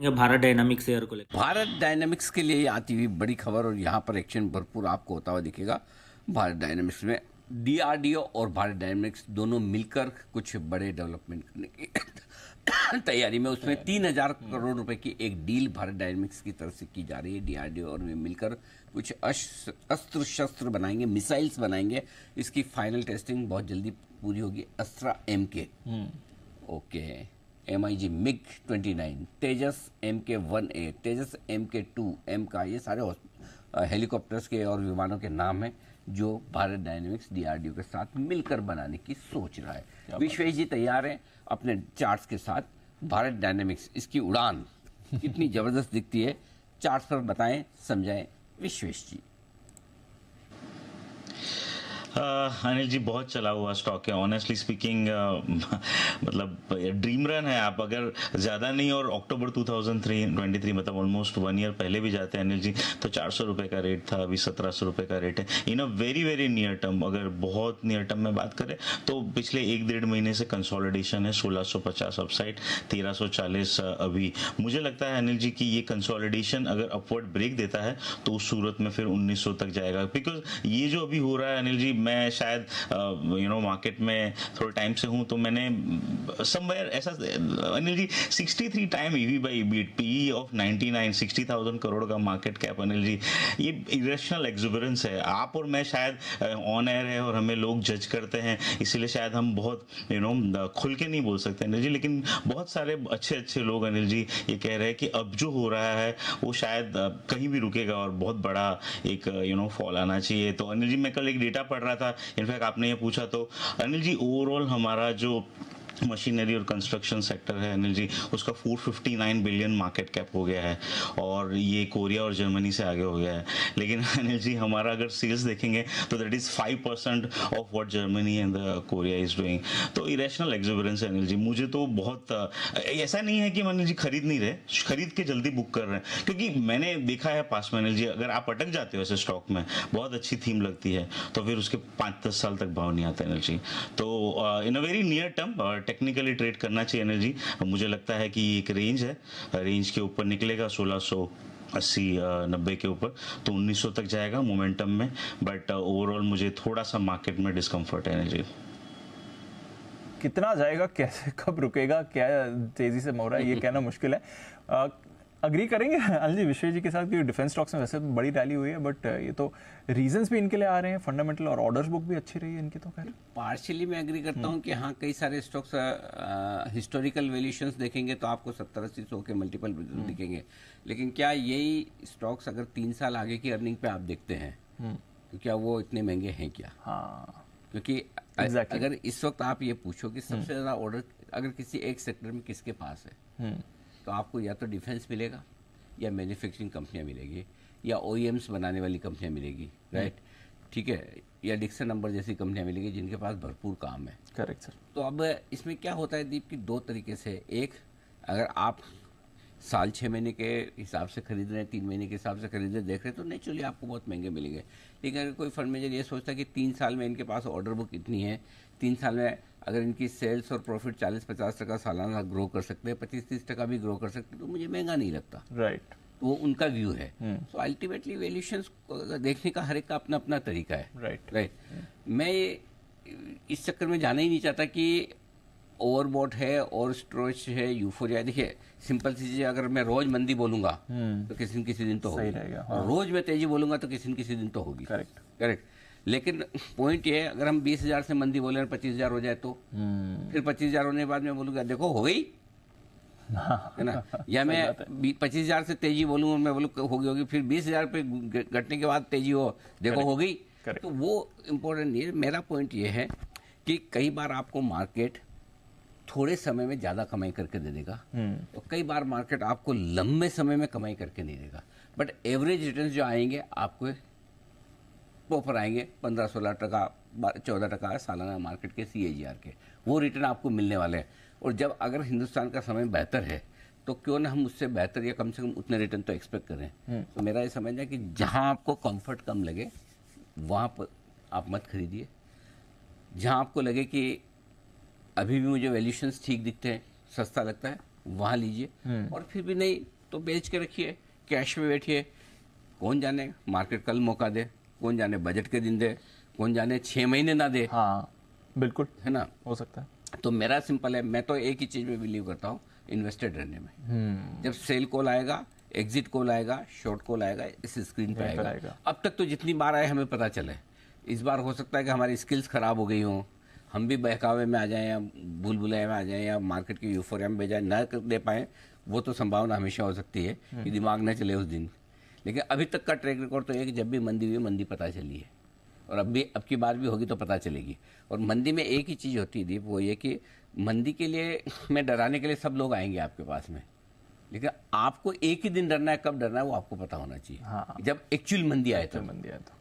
ये Bharat dynamics share को लेकर। भारत डायनामिक्स के लिए आती हुई बड़ी खबर और यहाँ पर एक्शन भरपूर आपको होता हुआ दिखेगा। भारत डायनामिक्स में डीआरडीओ और भारत डायनामिक्स दोनों मिलकर कुछ बड़े डेवलपमेंट करने की तैयारी में, उसमें 3,000 करोड़ रुपए की एक डील भारत डायनामिक्स की तरफ से की जा रही है। डीआरडीओ और वे मिलकर कुछ अस्त्र शस्त्र बनाएंगे, मिसाइल्स बनाएंगे। इसकी फाइनल टेस्टिंग बहुत जल्दी पूरी होगी। अस्त्रा MK, ओके, MiG MiG-29, तेजस MK-1A, तेजस MK-2, M का, ये सारे हेलीकॉप्टर्स के और विमानों के नाम हैं जो भारत डायनामिक्स डीआरडीओ के साथ मिलकर बनाने की सोच रहा है। विश्वेश जी तैयार हैं अपने चार्ट्स के साथ। भारत डायनामिक्स, इसकी उड़ान कितनी जबरदस्त दिखती है, चार्ट्स पर बताएं, समझाएं विश्वेश जी। अनिल जी, बहुत चला हुआ स्टॉक है ऑनेस्टली स्पीकिंग। मतलब ड्रीम रन है आप, अगर ज़्यादा नहीं और अक्टूबर 2023 मतलब ऑलमोस्ट 1 ईयर पहले भी जाते हैं अनिल जी, तो 400 रुपये का रेट था, अभी 1700 रुपये का रेट है। In a very very near term, अगर बहुत नियर टर्म में बात करें तो पिछले 1-1.5 महीने से कंसोलिडेशन है। 1650 अपसाइड, 1340 अभी। मुझे लगता है अनिल जी कि ये कंसोलिडेशन अगर अपवर्ड ब्रेक देता है तो उस सूरत में फिर 1900 तक जाएगा। बिकॉज ये जो अभी हो रहा है अनिल जी, मैं शायद मार्केट में थोड़े टाइम से हूं, तो मैंने समवेयर ऐसा Anil ji 63 time EV by EBIT, PE of 99, 60,000 crore का मार्केट कैप अनिल जी, ये इरेशनल एक्सुबरेंस है। आप और मैं शायद ऑन एयर है और हमें लोग जज करते हैं, इसलिए शायद हम बहुत खुल के नहीं बोल सकते अनिल जी, लेकिन बहुत सारे अच्छे अच्छे लोग अनिल जी ये कह रहे हैं कि अब जो हो रहा है वो शायद कहीं भी रुकेगा और बहुत बड़ा एक फॉल आना चाहिए। तो अनिल जी, मैं कल एक डेटा पढ़ रहा था, इनफैक्ट आपने ये पूछा, तो अनिल जी ओवरऑल हमारा जो मशीनरी और कंस्ट्रक्शन सेक्टर है अनिल जी, उसका 459 बिलियन मार्केट कैप हो गया है और ये कोरिया और जर्मनी से आगे हो गया है। लेकिन अनिल जी हमारा अगर सेल्स देखेंगे तो that is 5% of what Germany and Korea is doing. तो इरेशनल एक्सुबरेंस है अनिल जी। मुझे तो बहुत ऐसा नहीं है कि अनिल जी खरीद नहीं रहे, खरीद के जल्दी बुक कर रहे हैं, क्योंकि मैंने देखा है पास में अनिल जी, अगर आप अटक जाते हो ऐसे स्टॉक में, बहुत अच्छी थीम लगती है तो फिर उसके 5-10 साल तक भाव नहीं आता अनिल जी। तो in a very near term technically trade करना चाहिए अनिल जी। मुझे लगता है कि एक रेंज है, रेंज के ऊपर निकलेगा 1680-90 के ऊपर, तो 1900 तक जाएगा मोमेंटम में। बट ओवरऑल मुझे थोड़ा सा मार्केट में डिस्कम्फर्ट है अनिल जी। कितना जाएगा, कैसे, कब रुकेगा, क्या तेजी से मोड़ रहा है, ये कहना मुश्किल है। अग्री करेंगे अनिल जी विश्वेश जी के साथ कि डिफेंस स्टॉक्स में वैसे तो बड़ी रैली हुई है, बट ये तो रीजंस भी इनके लिए आ रहे हैं, फंडामेंटल और ऑर्डर्स बुक भी अच्छी रही है इनकी। तो खैर पार्शियली मैं एग्री करता हूँ कि हाँ, कई सारे स्टॉक्स हिस्टोरिकल वैल्यूएशंस देखेंगे तो आपको 70-80 के मल्टीपल दिखेंगे, लेकिन क्या यही स्टॉक्स अगर 3 साल आगे की अर्निंग पे आप देखते हैं तो क्या वो इतने महंगे हैं क्या? हाँ, क्योंकि अगर इस वक्त आप ये पूछो कि सबसे ज़्यादा ऑर्डर अगर किसी एक सेक्टर में किसके पास है, तो आपको या तो डिफेंस मिलेगा, या मैन्युफैक्चरिंग कंपनियां मिलेगी, या OEMs बनाने वाली कंपनियां मिलेगी, राइट, ठीक है, या डिक्सन नंबर जैसी कंपनियां मिलेगी जिनके पास भरपूर काम है। Correct sir. तो अब इसमें क्या होता है दीप, की 2 तरीके से, एक, अगर आप साल 6 महीने के हिसाब से खरीद रहे हैं, 3 महीने के हिसाब से खरीद रहे, देख रहे हैं, तो नेचुरली आपको बहुत महंगे मिलेंगे। लेकिन अगर कोई फंड मैनेजर ये सोचता है कि 3 साल में इनके पास ऑर्डर बुक इतनी है, 3 साल में अगर इनकी सेल्स और प्रॉफिट 40-50% सालाना ग्रो कर सकते हैं, 25-30% भी ग्रो कर सकते हैं, तो मुझे महंगा नहीं लगता। राइट, वो उनका व्यू है। सो अल्टीमेटली वैल्यूएशंस देखने का हर एक का अपना अपना तरीका है। राइट। मैं इस चक्कर में जाना ही नहीं चाहता कि ओवरबॉट है और स्ट्रोच है, यूफोरिया। देखिए सिंपल सी चीज़, अगर मैं रोज मंदी बोलूंगा तो किसी न किसी दिन तो होगी, और रोज मैं तेजी बोलूंगा तो किसी न किसी दिन तो होगी। करेक्ट। लेकिन पॉइंट ये है, अगर हम 20,000 से मंदी बोले और 25,000 हो जाए तो फिर 25,000 होने के बाद मैं बोलूँगा देखो हो गई, है ना, या मैं 25,000 से तेजी बोलूँ और मैं बोलूँ होगी, फिर 20,000 पे घटने के बाद तेजी हो, देखो हो गई। तो वो इम्पोर्टेंट नहीं है। मेरा पॉइंट ये है कि कई बार आपको मार्केट थोड़े समय में ज़्यादा कमाई करके दे देगा, और कई बार मार्केट आपको लंबे समय में कमाई करके नहीं देगा, बट एवरेज रिटर्न्स जो आएंगे आपको प्रॉपर आएंगे, 15-16%, 14% सालाना मार्केट के CAGR के, वो रिटर्न आपको मिलने वाले हैं। और जब अगर हिंदुस्तान का समय बेहतर है तो क्यों ना हम उससे बेहतर या कम से कम उतने रिटर्न तो एक्सपेक्ट करें। तो मेरा ये समझना है कि जहां आपको कंफर्ट कम लगे वहां पर आप मत खरीदिए। जहां आपको लगे कि अभी भी मुझे वैल्यूएशंस ठीक दिखते हैं, सस्ता लगता है, वहां लीजिए, और फिर भी नहीं तो बेच के रखिए, कैश में बैठिए। कौन जाने मार्केट कल मौका दे, कौन जाने बजट के दिन दे, कौन जाने 6 महीने ना दे। हाँ बिल्कुल, है ना, हो सकता है। तो मेरा सिंपल है, मैं तो एक ही चीज में बिलीव करता हूँ, इन्वेस्टेड रहने में। जब सेल कॉल आएगा, एग्जिट कॉल आएगा, शॉर्ट कॉल आएगा, इस स्क्रीन पे आएगा। अब तक तो जितनी बार आए हमें पता चले, इस बार हो सकता है कि हमारी स्किल्स खराब हो गई हों, हम भी बहकावे में आ जाएं या भूल भुलैया में आ जाएं या मार्केट की यूफोरिया में बजाय न दे पाएं, वो तो संभावना हमेशा हो सकती है कि दिमाग न चले उस दिन। लेकिन अभी तक का ट्रैक रिकॉर्ड तो है कि जब भी मंदी हुई, मंदी पता चली है, और अब की बार भी होगी तो पता चलेगी। और मंदी में एक ही चीज़ होती है दीप, वो ये कि मंदी के लिए में डराने के लिए सब लोग आएंगे आपके पास में, लेकिन आपको एक ही दिन डरना है, कब डरना है वो आपको पता होना चाहिए। हाँ। जब एक्चुअल मंदी आए तो। मंदी आए तो